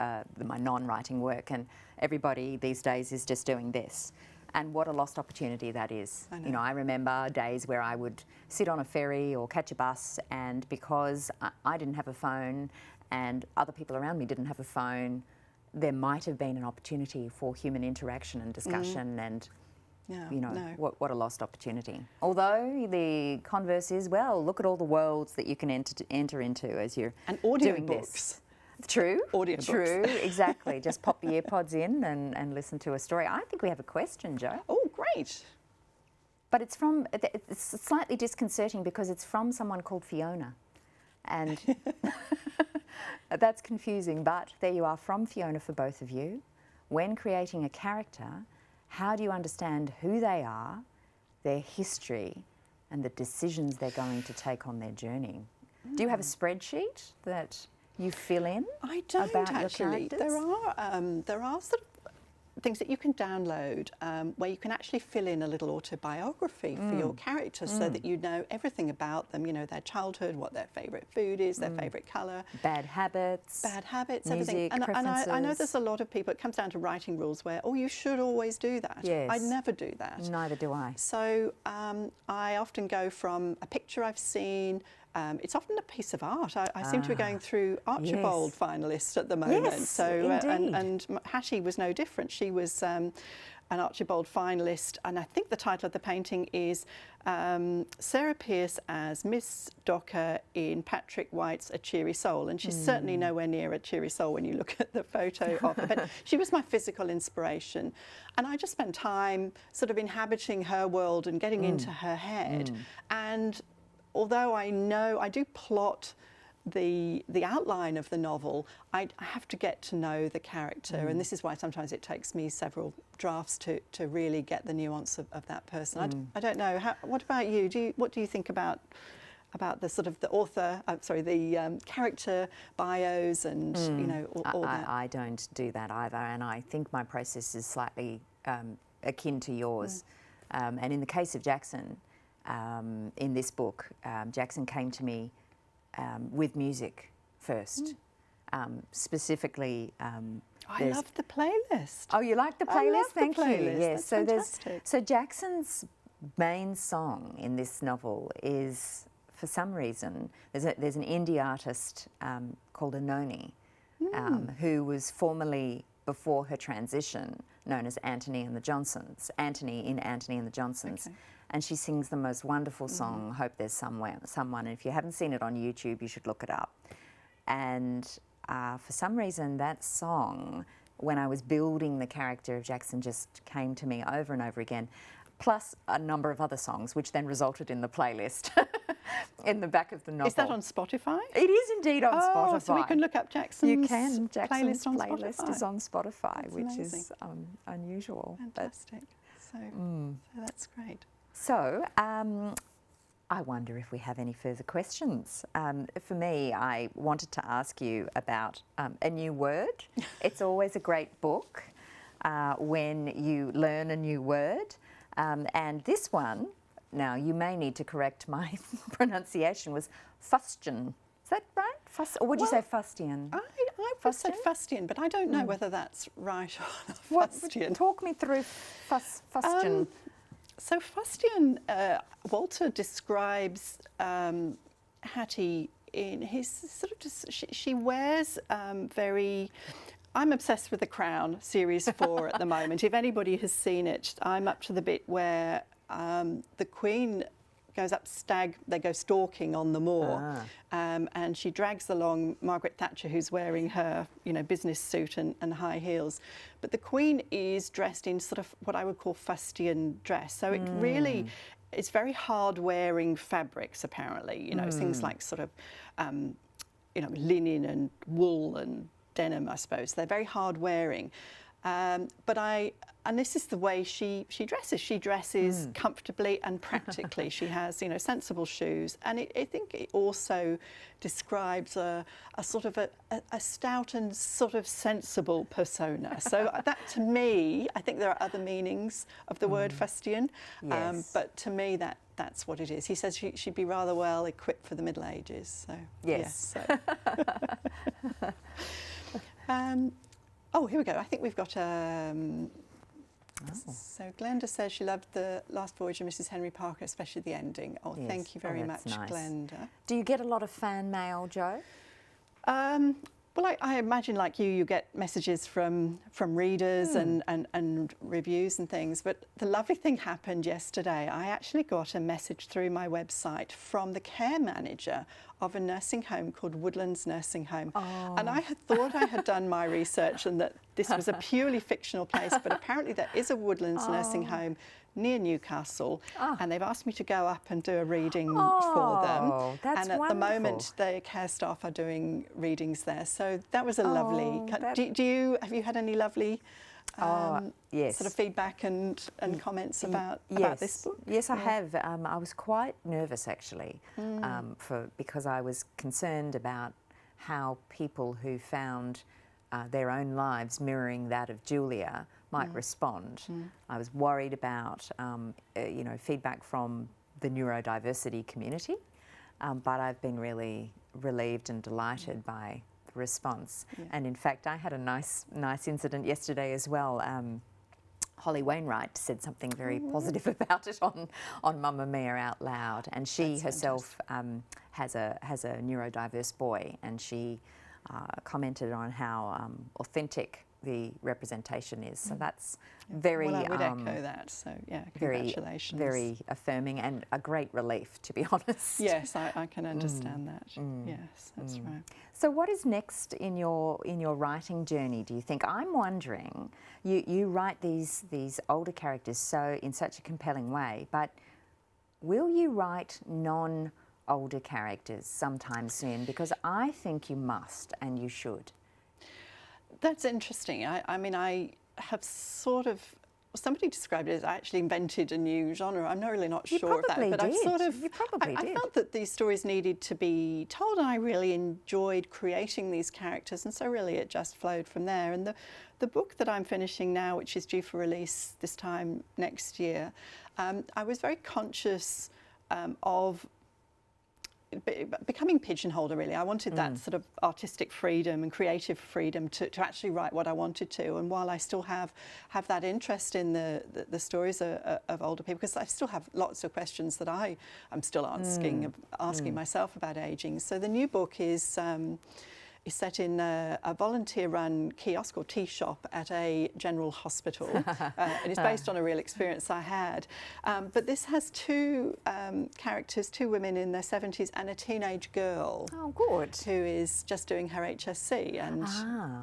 my non-writing work, and everybody these days is just doing this. And what a lost opportunity that is. You know, I remember days where I would sit on a ferry or catch a bus, and because I didn't have a phone and other people around me didn't have a phone, there might have been an opportunity for human interaction and discussion and, you know, what a lost opportunity. Although the converse is, well, look at all the worlds that you can enter into as you're doing this. True. Audiobooks. True, exactly. Just pop the earpods in and listen to a story. I think we have a question, Jo. Oh, great. But it's slightly disconcerting because it's from someone called Fiona. And that's confusing, but there you are, from Fiona for both of you. When creating a character, how do you understand who they are, their history, and the decisions they're going to take on their journey? Do you have a spreadsheet that you fill in? I don't about actually. Your characters? There are sort of things that you can download where you can actually fill in a little autobiography for your characters so that you know everything about them, you know, their childhood, what their favourite food is, their favourite colour. Bad habits, everything. And preferences. I know there's a lot of people, it comes down to writing rules where, oh, you should always do that. Yes. I never do that. Neither do I. So I often go from a picture I've seen. It's often a piece of art. I seem to be going through Archibald finalists at the moment. Yes, so indeed. and Hattie was no different. She was an Archibald finalist, and I think the title of the painting is Sarah Pearce as Miss Docker in Patrick White's A Cheery Soul, and she's certainly nowhere near a cheery soul when you look at the photo of her. But she was my physical inspiration, and I just spent time sort of inhabiting her world and getting into her head, and although I do plot the outline of the novel, I have to get to know the character, and this is why sometimes it takes me several drafts to really get the nuance of that person. I don't know. What about you? What do you think about the sort of the author? The character bios and all that. I don't do that either, and I think my process is slightly akin to yours. And in the case of Jackson, in this book, Jackson came to me with music first. Specifically, I love the playlist. Oh, you like the playlist? I love Thank the playlist. you. Yes. That's fantastic. So Jackson's main song in this novel is, for some reason, there's an indie artist called Anoni, who was formerly, before her transition, known as Anthony in Anthony and the Johnsons. Okay. And she sings the most wonderful song, Hope There's Someone. And if you haven't seen it on YouTube, you should look it up. And for some reason, that song, when I was building the character of Jackson, just came to me over and over again, plus a number of other songs, which then resulted in the playlist in the back of the novel. Is that on Spotify? It is indeed on Spotify. So we can look up Jackson's You can. Jackson's playlist is on Spotify, That's which amazing. Is unusual. Fantastic. So that's great. So, I wonder if we have any further questions. For me, I wanted to ask you about a new word. It's always a great book when you learn a new word. And this one, now you may need to correct my pronunciation, was fustian. Is that right? Or would you say fustian? I said fustian, but I don't know whether that's right or not. Fustian. Talk me through fustian. So fustian, Walter describes Hattie in his sort of, she wears very, I'm obsessed with The Crown, Series 4 at the moment. If anybody has seen it, I'm up to the bit where the Queen goes up they go stalking on the moor, and she drags along Margaret Thatcher, who's wearing her, business suit and high heels. But the Queen is dressed in sort of what I would call fustian dress. So it really, it's very hard-wearing fabrics, apparently. Things like sort of, linen and wool and denim, I suppose. They're very hard-wearing. And this is the way she dresses. She dresses comfortably and practically. She has, sensible shoes. And I think it also describes a sort of a stout and sort of sensible persona. So that, to me, I think there are other meanings of the word fustian. Yes. But to me, that's what it is. He says she'd be rather well equipped for the Middle Ages. So yes. Oh, here we go. I think we've got So Glenda says she loved the last voyage of Mrs. Henry Parker, especially the ending. Oh, yes. Thank you very much, Nice. Glenda. Do you get a lot of fan mail, Jo? Well, I imagine, like you get messages from readers and reviews and things. But the lovely thing happened yesterday. I actually got a message through my website from the care manager of a nursing home called Woodlands Nursing Home. Oh. And I had thought I had done my research and that this was a purely fictional place, but apparently there is a Woodlands Nursing Home near Newcastle, and they've asked me to go up and do a reading for them. That's and at wonderful. the moment, the care staff are doing readings there. So that was a lovely. Have you had any lovely yes. sort of feedback and comments about this book? Yes, I have. I was quite nervous actually, because I was concerned about how people who found their own lives mirroring that of Julia might respond. I was worried about feedback from the neurodiversity community, but I've been really relieved and delighted by the response. And in fact, I had a nice incident yesterday as well. Holly Wainwright said something very positive about it on Mamma Mia Out Loud, and she That's herself has a neurodiverse boy, and she commented on how authentic the representation is. So that's very... Well, I would echo that, so yeah, congratulations. Very affirming and a great relief, to be honest. Yes, I can understand that. Yes, that's right. So what is next in your writing journey, do you think? I'm wondering, you write these older characters in such a compelling way, but will you write older characters sometime soon? Because I think you must and you should. That's interesting. I mean, I have sort of, somebody described it as I actually invented a new genre. I'm not really not You sure of that, probably but I've did. sort of, You probably I did. felt that these stories needed to be told, and I really enjoyed creating these characters, and so really it just flowed from there. And the book that I'm finishing now, which is due for release this time next year, I was very conscious of becoming pigeonholed, really. I wanted that sort of artistic freedom and creative freedom to actually write what I wanted to. And while I still have that interest in the stories of older people, because I still have lots of questions that I'm still asking myself about ageing. So the new book is set in a volunteer-run kiosk or tea shop at a general hospital, and it's based on a real experience I had. But this has two characters, two women in their 70s and a teenage girl. Oh, good. Who is just doing her HSC, and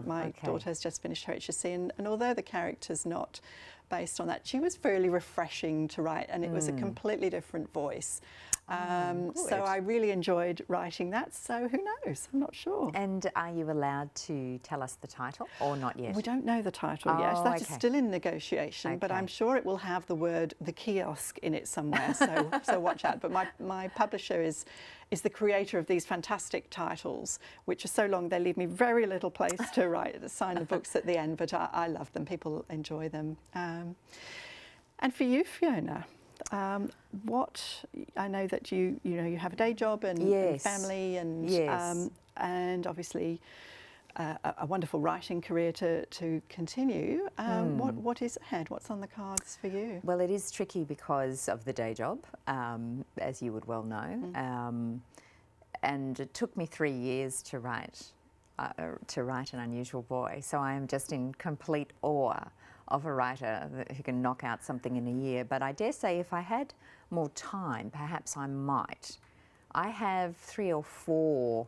my daughter has just finished her HSC, and although the character's not based on that, she was fairly refreshing to write, and it was a completely different voice. So I really enjoyed writing that, so who knows, I'm not sure. And are you allowed to tell us the title or not yet? We don't know the title yet, that is still in negotiation, but I'm sure it will have the word "the kiosk" in it somewhere, so watch out. But my publisher is the creator of these fantastic titles, which are so long they leave me very little place to sign the books at the end, but I love them, people enjoy them. And for you, Fiona, what I know that you have a day job and family and obviously a wonderful writing career to continue. What is ahead? What's on the cards for you? Well, it is tricky because of the day job, as you would well know, and it took me 3 years to write An Unusual Boy. So I am just in complete awe of a writer who can knock out something in a year. But I dare say if I had more time, perhaps I might. I have 3 or 4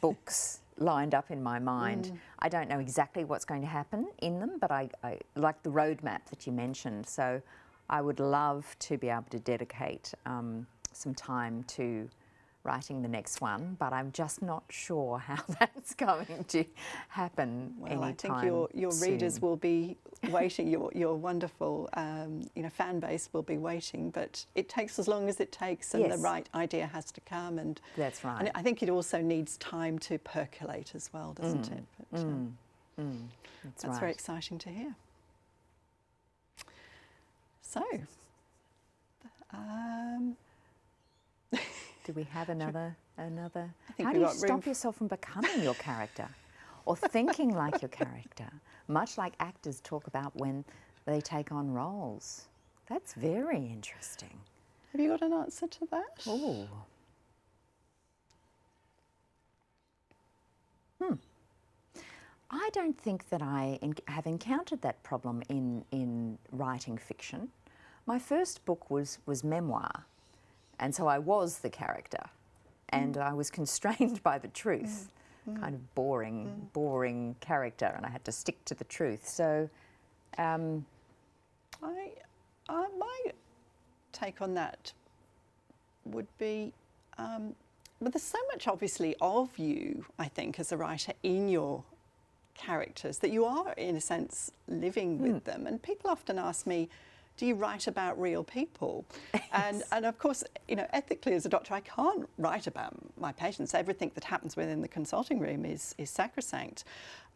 books lined up in my mind. I don't know exactly what's going to happen in them, but I like the roadmap that you mentioned. So I would love to be able to dedicate some time to writing the next one, but I'm just not sure how that's going to happen anytime I think your readers will be waiting, your wonderful fan base will be waiting, but it takes as long as it takes, and the right idea has to come. And that's right. And I think it also needs time to percolate as well, doesn't it? But, that's right. very exciting to hear. So, do we have another? I think How do you stop yourself from becoming your character or thinking like your character, much like actors talk about when they take on roles? That's very interesting. Have you got an answer to that? Oh. I don't think that I have encountered that problem in writing fiction. My first book was memoir, and so I was the character, and I was constrained by the truth, kind of boring character, and I had to stick to the truth. So, my take on that would be, but there's so much obviously of you, I think, as a writer in your characters that you are, in a sense, living with them. And people often ask me, do you write about real people? Yes. And of course, ethically as a doctor, I can't write about my patients. Everything that happens within the consulting room is sacrosanct.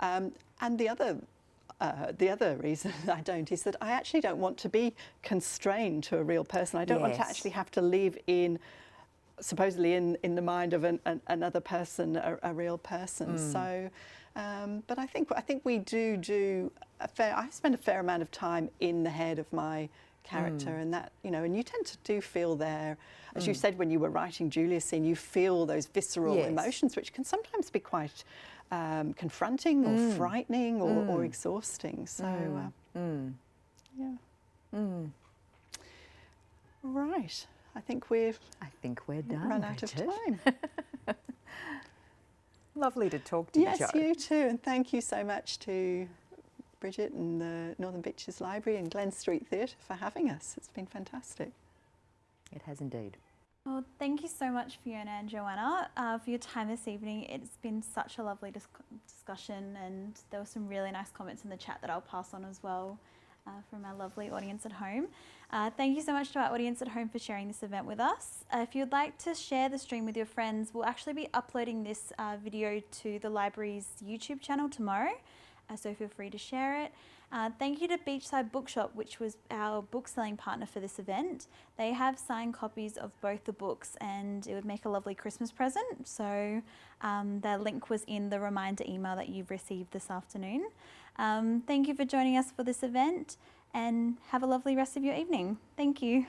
And the other reason I don't is that I actually don't want to be constrained to a real person. I don't want to actually have to live in, supposedly in the mind of another person, a real person. So, but I think we do I spend a fair amount of time in the head of my character, and that, and you tend to do feel there, as you said when you were writing Julia's scene, you feel those visceral emotions, which can sometimes be quite confronting or frightening or exhausting. So, yeah. Right. I think we're done. Run out of time. Lovely to talk to you, Yes, Jo. you too, and thank you so much to Bridget and the Northern Beaches Library and Glen Street Theatre for having us. It's been fantastic. It has indeed. Well, thank you so much, Fiona and Joanna, for your time this evening. It's been such a lovely discussion, and there were some really nice comments in the chat that I'll pass on as well from our lovely audience at home. Thank you so much to our audience at home for sharing this event with us. If you'd like to share the stream with your friends, we'll actually be uploading this video to the library's YouTube channel tomorrow, so feel free to share it. Thank you to Beachside Bookshop, which was our book selling partner for this event. They have signed copies of both the books, and it would make a lovely Christmas present. So their link was in the reminder email that you've received this afternoon. Thank you for joining us for this event, and have a lovely rest of your evening. Thank you.